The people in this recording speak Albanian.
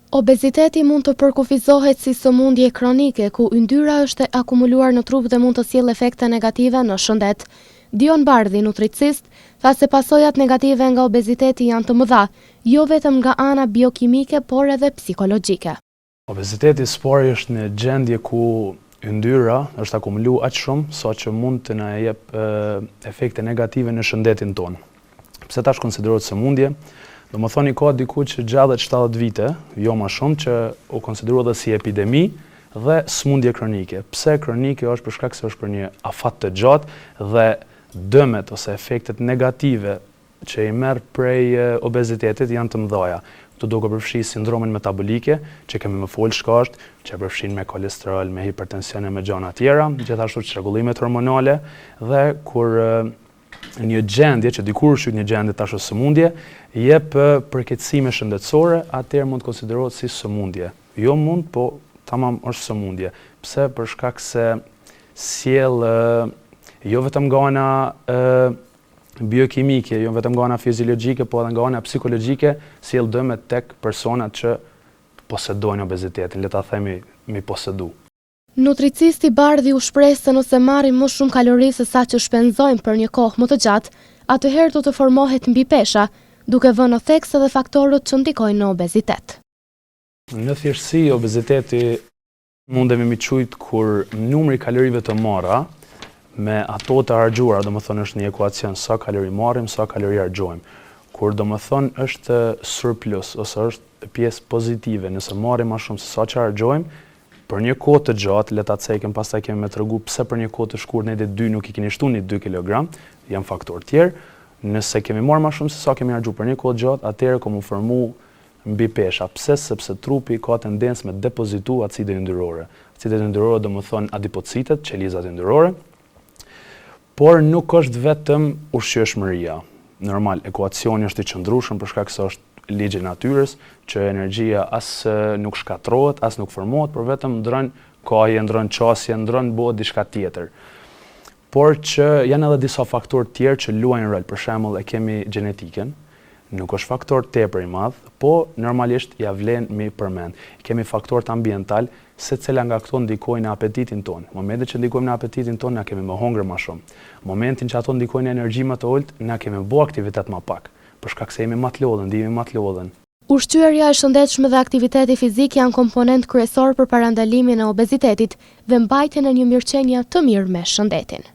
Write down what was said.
Obeziteti mund të përkufizohet si sëmundje kronike, ku yndyra është e akumuluar në trup dhe mund të sjellë efekte negative në shëndet. Dion Bardhi, nutricist, tha se pasojat negative nga obeziteti janë të mëdha, jo vetëm nga ana biokimike, por edhe psikologjike. Obeziteti spori është në gjendje ku yndyra është akumulu aq shumë sa që mund të na jep efekte negative në shëndetin tonë. Pse tash konsiderohet sëmundje? Do më thoni ka diku që gjallet 70 vite, jo ma shumë, që u konsideru dhe si epidemi dhe smundje kronike. Pse kronike është për shkak se është për një afat të gjatë dhe dëmet ose efektet negative që i merr prej obezitetit janë të mëdha. Këtu duke përfshi sindromin metabolike, që kemi më folë shka është, që përfshin me kolesterol, me hipertension e me gjana tjera, gjithashtu çrregullimet hormonale dhe kur një gjendje që dikur është një gjendje tash është sëmundje, jep përkeqësime shëndetësore, atëherë mund të konsiderohet si sëmundje. Jo mund, po tamam është sëmundje. Pse? Për shkak se sjell jo vetëm nga ana biokimike, jo vetëm nga ana fiziologjike, po edhe nga ana psikologjike, sjell dëme tek personat që posedojnë obezitetin, le ta themi mi posedu. Nutricisti Bardhi u shpreh se nëse marrim më shumë kalori se sa që shpenzojmë për një kohë më të gjatë, atëherë do të formohet mbipesha, duke vënë në theks edhe faktorët që ndikojnë në obezitet. Në thjeshtësi, obeziteti mundemi mi quajt kur numri kalorive të marra me ato të harxhuara, domethënë është një ekuacion sa kalori marrim, sa kalori harxojmë. Kur domethënë është surplus ose është pjesë pozitive, nëse marrim më shumë se sa që harxojmë, për një kohë të gjatë, le ta cekim, pastaj kemi me tregu pse për një kohë të shkurtër ne dy nuk i keni shtu një 2 kg, janë faktorë tjerë. Nëse kemi marrë më shumë se sa kemi harxuar për një kohë të gjatë, atëherë komu formu mbipesha. Pse? Sepse trupi ka tendencë me depozitu acide yndyrore. Acide yndyrore do të thonë adipocitet, qelizat yndyrore. Por nuk është vetëm ushqyeshmëria. Normal, ekuacioni është i qëndrueshëm për shkak se është ligji i natyrës, që energjia as nuk shkatrohet, as nuk formohet, por vetëm ndron kohë, ndron qasje, ndron bëhet diçka tjetër. Por që janë edhe disa faktorë tjerë që luajnë rol. Për shembull, e kemi gjenetiken, nuk është faktor tepër i madh, po normalisht ja vlen mi përmend. Kemi faktorët ambiental, secila nga këto ndikojnë në apetitin tonë. Momentin që ndikojmë në apetitin tonë, na kemi më hongër më shumë. Momentin që ato ndikojnë në energji më të ulët, na kemi bë aktivitet më pak. Për shkak se jemi më të lodhën, ndihemi më të lodhën. Ushqyerja e shëndetshme dhe aktiviteti fizik janë komponent kryesor për parandalimin e obezitetit dhe mbajtjen e një mirëqenie të mirë me shëndetin.